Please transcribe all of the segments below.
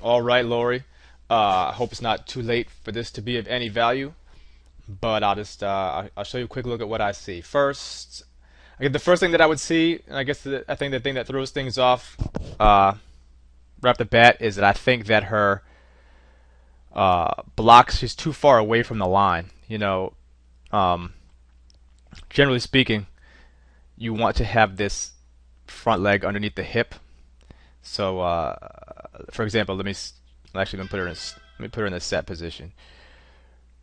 All right, Lori. I hope it's not too late for this to be of any value, but I'll show you a quick look at what I see. First, I guess the first thing that I would see, and I think the thing that throws things off uh, right off the bat is that I think that her blocks she's too far away from the line. Um, generally speaking, you want to have this front leg underneath the hip. So, for example, let me put her in the set position.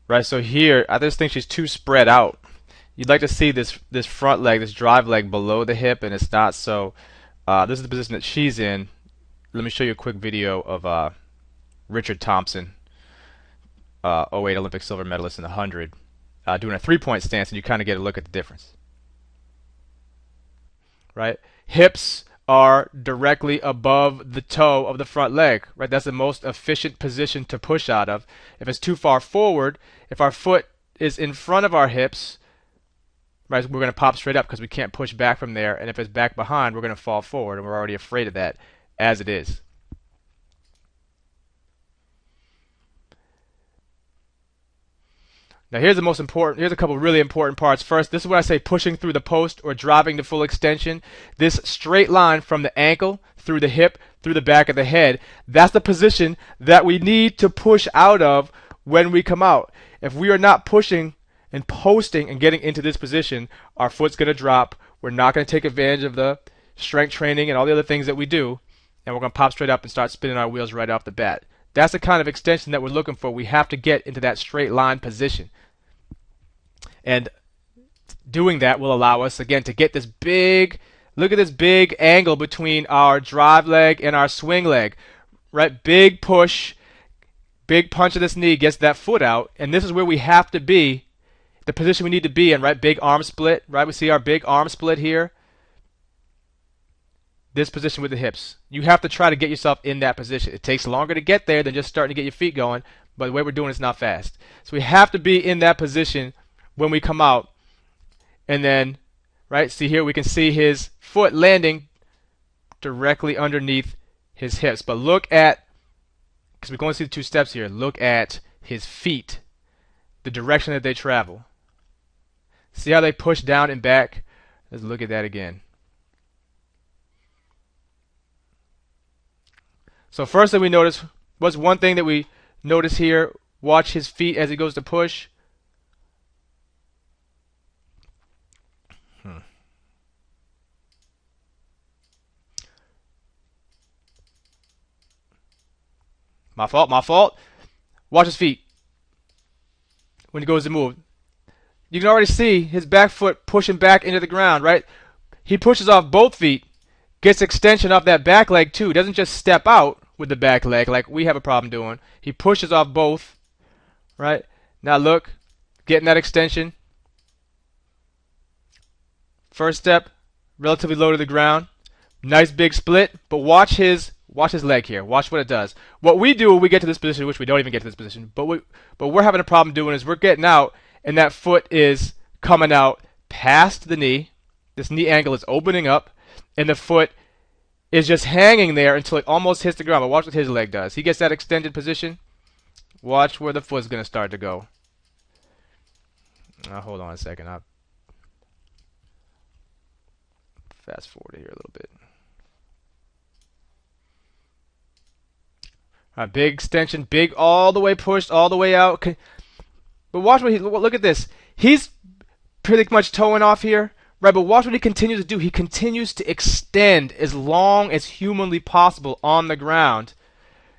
Right. So here, I just think she's too spread out. You'd like to see this front leg, this drive leg below the hip, and it's not. So, this is the position that she's in. Let me show you a quick video of Richard Thompson, '08 Olympic silver medalist in the 100, doing a three-point stance, and you kind of get a look at the difference. Right. Hips are directly above the toe of the front leg, right? That's the most efficient position to push out of. If it's too far forward, if our foot is in front of our hips, right, we're going to pop straight up because we can't push back from there. And if it's back behind, we're going to fall forward, and we're already afraid of that as it is. Now here's a couple really important parts. First, this is what I say pushing through the post or driving to full extension. This straight line from the ankle through the hip, through the back of the head, that's the position that we need to push out of when we come out. If we are not pushing and posting and getting into this position, our foot's going to drop. We're not going to take advantage of the strength training and all the other things that we do, and we're going to pop straight up and start spinning our wheels right off the bat. That's the kind of extension that we're looking for. We have to get into that straight line position. And doing that will allow us, again, to get this big, look at this big angle between our drive leg and our swing leg. Right? Big push, big punch of this knee gets that foot out. And this is where we have to be, the position we need to be in, right? Big arm split, right? We see our big arm split here. This position with the hips. You have to try to get yourself in that position. It takes longer to get there than just starting to get your feet going, but the way we're doing it's not fast. So we have to be in that position when we come out. And then, right, see here we can see his foot landing directly underneath his hips. But look at, because we're going to see the two steps here, look at his feet, the direction that they travel. See how they push down and back? Let's look at that again. So first thing we notice, what's one thing that we notice here? Watch his feet as he goes to push. My fault. Watch his feet when he goes to move. You can already see his back foot pushing back into the ground, right? He pushes off both feet, gets extension off that back leg too. Doesn't just step out with the back leg like we have a problem doing. He pushes off both, right? Now look, getting that extension. First step, relatively low to the ground. Nice big split, but watch his leg here. Watch what it does. What we do when we get to this position, which we don't even get to this position, but we're having a problem doing is we're getting out, and that foot is coming out past the knee. This knee angle is opening up, and the foot is just hanging there until it almost hits the ground. But watch what his leg does. He gets that extended position. Watch where the foot's going to start to go. Hold on a second. I'll fast forward here a little bit. All right, big extension, big all the way pushed, all the way out. But watch look at this. He's pretty much toeing off here, right? But watch what he continues to do. He continues to extend as long as humanly possible on the ground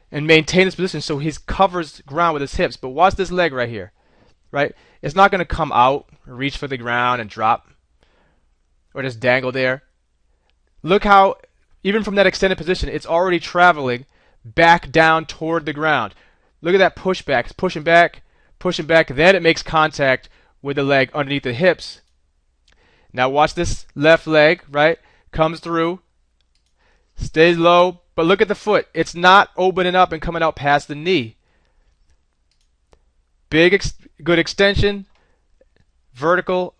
and maintain this position so he covers ground with his hips. But watch this leg right here, right? It's not going to come out, reach for the ground and drop or just dangle there. Look how, even from that extended position, it's already traveling back down toward the ground. Look at that pushback. It's pushing back, then it makes contact with the leg underneath the hips. Now watch this left leg, right? Comes through, stays low, but look at the foot. It's not opening up and coming out past the knee. Good extension, vertical,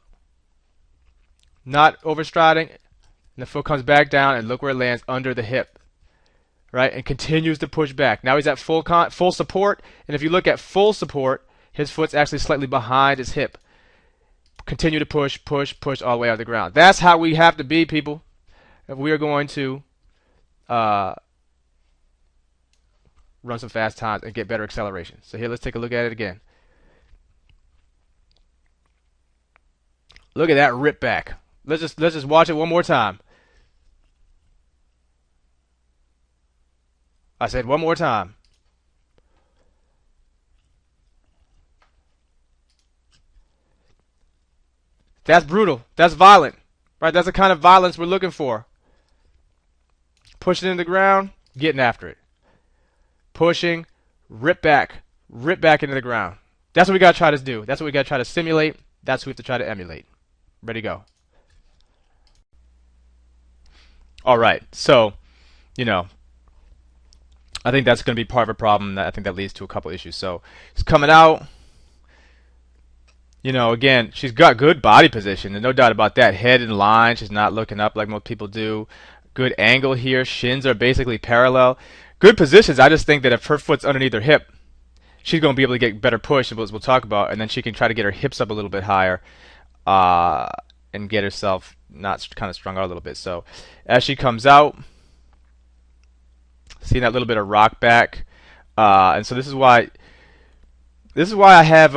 not overstriding, and the foot comes back down, and look where it lands, under the hip. right, and continues to push back. Now he's at full support, and if you look at full support, his foot's actually slightly behind his hip. Continue to push, push, push all the way out of the ground. That's how we have to be, people, if we are going to run some fast times and get better acceleration. So here, let's take a look at it again. Look at that rip back. Let's just watch it one more time. I said one more time. That's brutal. That's violent. Right? That's the kind of violence we're looking for. Pushing into the ground, getting after it. Pushing, rip back into the ground. That's what we got to try to do. That's what we got to try to simulate. That's what we have to try to emulate. Ready, go. All right. So, I think that's going to be part of a problem. I think that leads to a couple issues. So, it's coming out. Again, she's got good body position. There's no doubt about that. Head in line. She's not looking up like most people do. Good angle here. Shins are basically parallel. Good positions. I just think that if her foot's underneath her hip, she's going to be able to get better push, as we'll talk about, and then she can try to get her hips up a little bit higher and get herself not kind of strung out a little bit. So as she comes out, seeing that little bit of rock back, and so this is why I have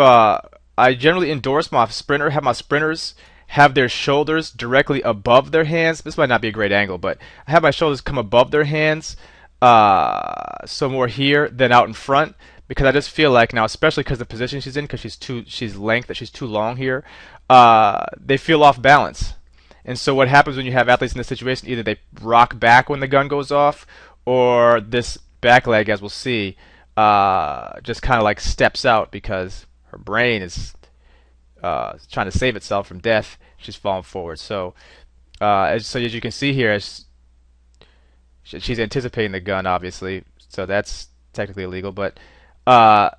I generally endorse my sprinters have their shoulders directly above their hands. This might not be a great angle, but I have my shoulders come above their hands, so more here than out in front, because I just feel like now, especially because the position she's in, because she's too long here, they feel off balance. And so what happens when you have athletes in this situation? Either they rock back when the gun goes off, or this back leg, as we'll see, just kind of like steps out because her brain is trying to save itself from death. She's falling forward. So, as you can see here, she's anticipating the gun, obviously. So that's technically illegal. But her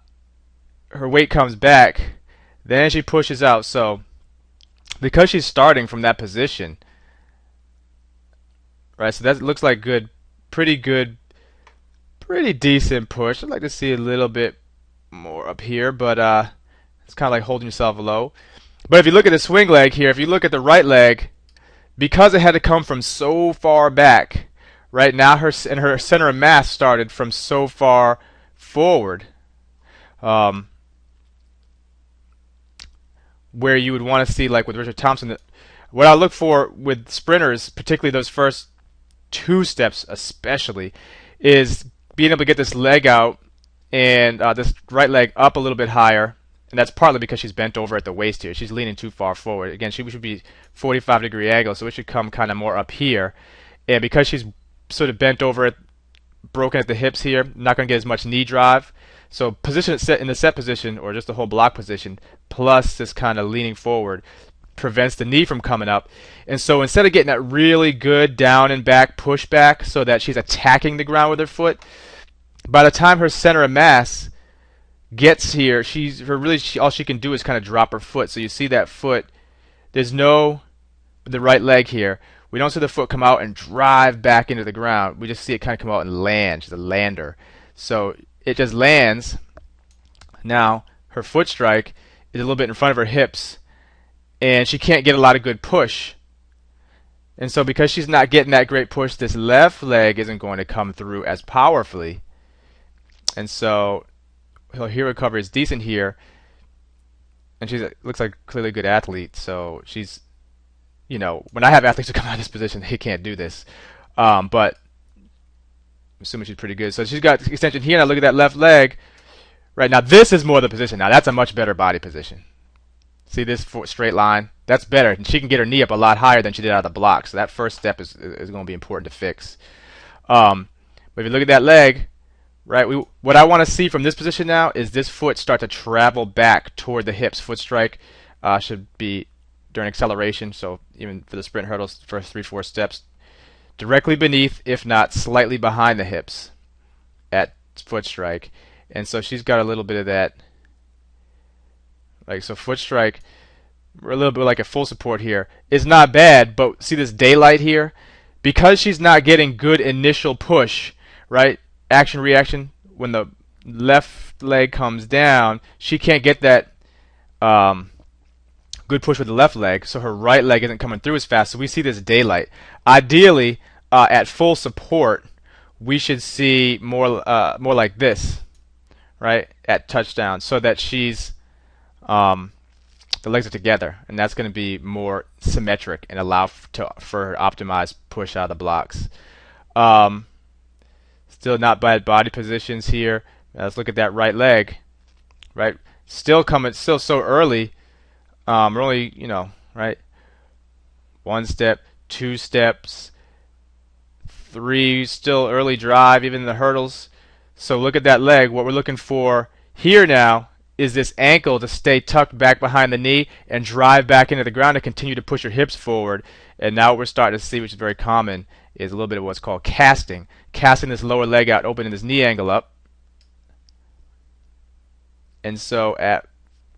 weight comes back, then she pushes out. So because she's starting from that position, right? So that looks like pretty decent push. I'd like to see a little bit more up here, but it's kind of like holding yourself low. But if you look at the swing leg here, if you look at the right leg, because it had to come from so far back, right now her center of mass started from so far forward, where you would want to see, like with Richard Thompson, what I look for with sprinters, particularly those first two steps especially, is being able to get this leg out and this right leg up a little bit higher. And that's partly because she's bent over at the waist here. She's leaning too far forward. Again, she should be 45-degree angle, so it should come kind of more up here. And because she's sort of bent over, broken at the hips here, not going to get as much knee drive. So position it set in the set position, or just the whole block position, plus this kind of leaning forward, prevents the knee from coming up. And so instead of getting that really good down and back push back so that she's attacking the ground with her foot, by the time her center of mass gets here, all she can do is kind of drop her foot. So you see that foot. There's the right leg here. We don't see the foot come out and drive back into the ground. We just see it kind of come out and land. She's a lander. So it just lands. Now her foot strike is a little bit in front of her hips, and she can't get a lot of good push. And so because she's not getting that great push, this left leg isn't going to come through as powerfully. And so her heel recovery is decent here, and she looks like clearly a good athlete. So she's, when I have athletes who come out of this position, they can't do this. But I'm assuming she's pretty good. So she's got extension here. Now look at that left leg. Right now, this is more the position. Now that's a much better body position. See this straight line? That's better, and she can get her knee up a lot higher than she did out of the block. So that first step is going to be important to fix. But if you look at that leg, right? What I want to see from this position now is this foot start to travel back toward the hips. Foot strike should be during acceleration, so even for the sprint hurdles, first 3-4 steps, directly beneath, if not slightly behind the hips at foot strike. And so she's got a little bit of that. Like, so foot strike, a little bit like a full support here, is not bad, but see this daylight here? Because she's not getting good initial push, right? Action reaction. When the left leg comes down, she can't get that good push with the left leg, so her right leg isn't coming through as fast. So we see this daylight. Ideally, at full support, we should see more like this, right, at touchdown, so that she's the legs are together, and that's going to be more symmetric and allow for optimized push out of the blocks. Still not bad body positions here. Now let's look at that right leg, right? Still so early. We're only, right? 1 step, 2 steps, 3, still early drive, even in the hurdles. So look at that leg. What we're looking for here now is this ankle to stay tucked back behind the knee and drive back into the ground and continue to push your hips forward. And now what we're starting to see, which is very common, is a little bit of what's called casting. Casting this lower leg out, opening this knee angle up. And so at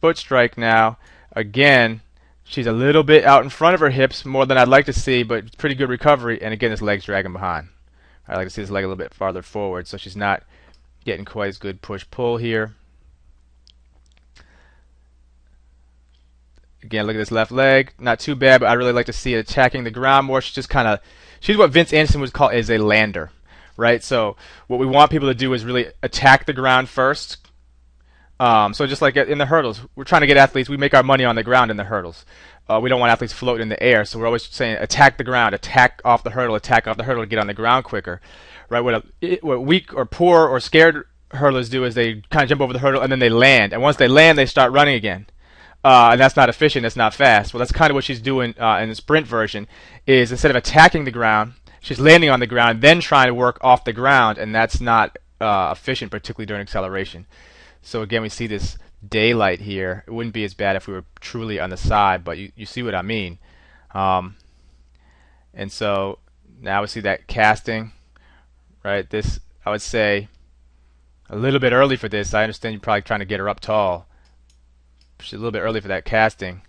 foot strike now, again, she's a little bit out in front of her hips, more than I'd like to see, but pretty good recovery. And again, this leg's dragging behind. I'd like to see this leg a little bit farther forward, so she's not getting quite as good push-pull here. Again, look at this left leg. Not too bad, but I'd really like to see it attacking the ground more. She's what Vince Anderson would call as a lander, right? So what we want people to do is really attack the ground first. So just like in the hurdles, we're trying to get athletes, we make our money on the ground in the hurdles. We don't want athletes floating in the air, so we're always saying attack the ground, attack off the hurdle to get on the ground quicker, right? What weak or poor or scared hurdlers do is they kind of jump over the hurdle and then they land. And once they land, they start running again. And that's not efficient, that's not fast. Well, that's kind of what she's doing in the sprint version, is instead of attacking the ground, she's landing on the ground, then trying to work off the ground, and that's not efficient, particularly during acceleration. So again, we see this daylight here. It wouldn't be as bad if we were truly on the side, but you see what I mean. And so now we see that casting, right? This, I would say, a little bit early for this. I understand you're probably trying to get her up tall. She's a little bit early for that casting.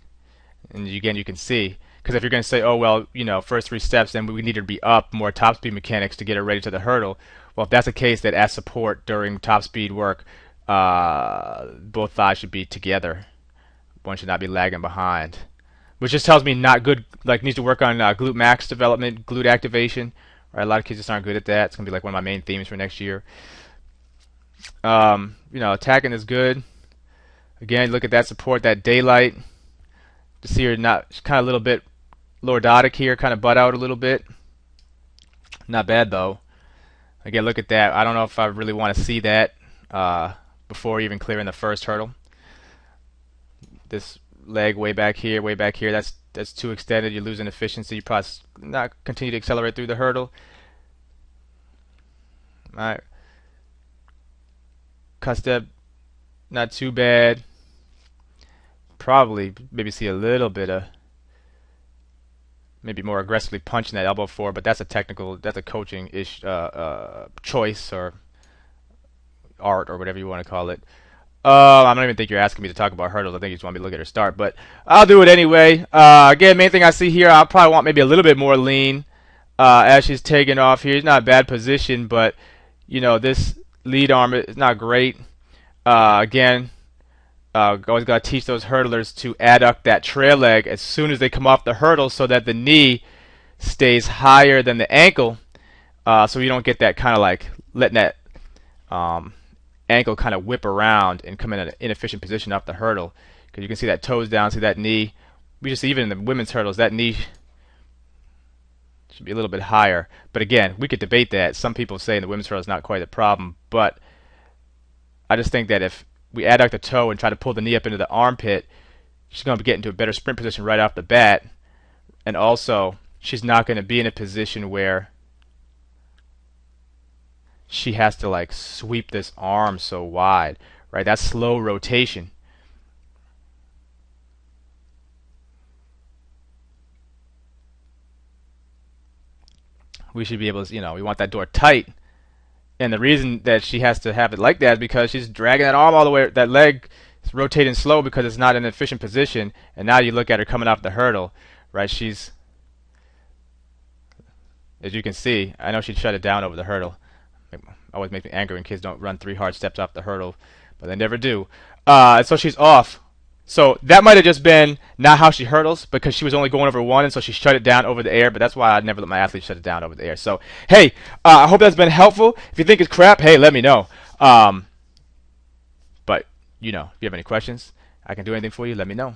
And again, you can see, because if you're going to say, oh, well, first 3 steps, then we need her to be up, more top speed mechanics to get her ready to the hurdle. Well, if that's the case, that as support during top speed work, both thighs should be together. One should not be lagging behind, which just tells me not good. Like, needs to work on glute max development, glute activation. Right, a lot of kids just aren't good at that. It's gonna be like one of my main themes for next year. Attacking is good. Again, look at that support, that daylight. To see her she's kind of a little bit lordotic here, kind of butt out a little bit. Not bad though. Again, look at that. I don't know if I really want to see that before even clearing the first hurdle. This leg way back here, that's too extended. You're losing efficiency. You probably not continue to accelerate through the hurdle. All right. Cut step, not too bad. Probably maybe see a little bit of maybe more aggressively punching that elbow forward, but that's a coaching ish choice or art or whatever you want to call it. I don't even think you're asking me to talk about hurdles. I think you just want me to look at her start, but I'll do it anyway. Again, main thing I see here, I'll probably want maybe a little bit more lean as she's taking off here. It's not a bad position, but this lead arm is not great. Again, always got to teach those hurdlers to adduct that trail leg as soon as they come off the hurdle so that the knee stays higher than the ankle, so you don't get that kind of like letting that ankle kind of whip around and come in an inefficient position off the hurdle, because you can see that toes down, see that knee. We just, even in the women's hurdles, that knee should be a little bit higher. But again, we could debate that. Some people say in the women's hurdle is not quite a problem, but I just think that if we adduct the toe and try to pull the knee up into the armpit, she's going to get into a better sprint position right off the bat, and also she's not going to be in a position where she has to like sweep this arm so wide, right? That's slow rotation. We should be able to, we want that door tight. And the reason that she has to have it like that is because she's dragging that arm all the way, that leg is rotating slow because it's not in an efficient position. And now you look at her coming off the hurdle, right? She's, as you can see, I know she shut it down over the hurdle. always makes me angry when kids don't run 3 hard steps off the hurdle, but they never do. So she's off. So that might have just been not how she hurdles, because she was only going over 1, and so she shut it down over the air. But that's why I never let my athletes shut it down over the air. So hey, I hope that's been helpful. If you think it's crap, hey, let me know. But if you have any questions, I can do anything for you. Let me know.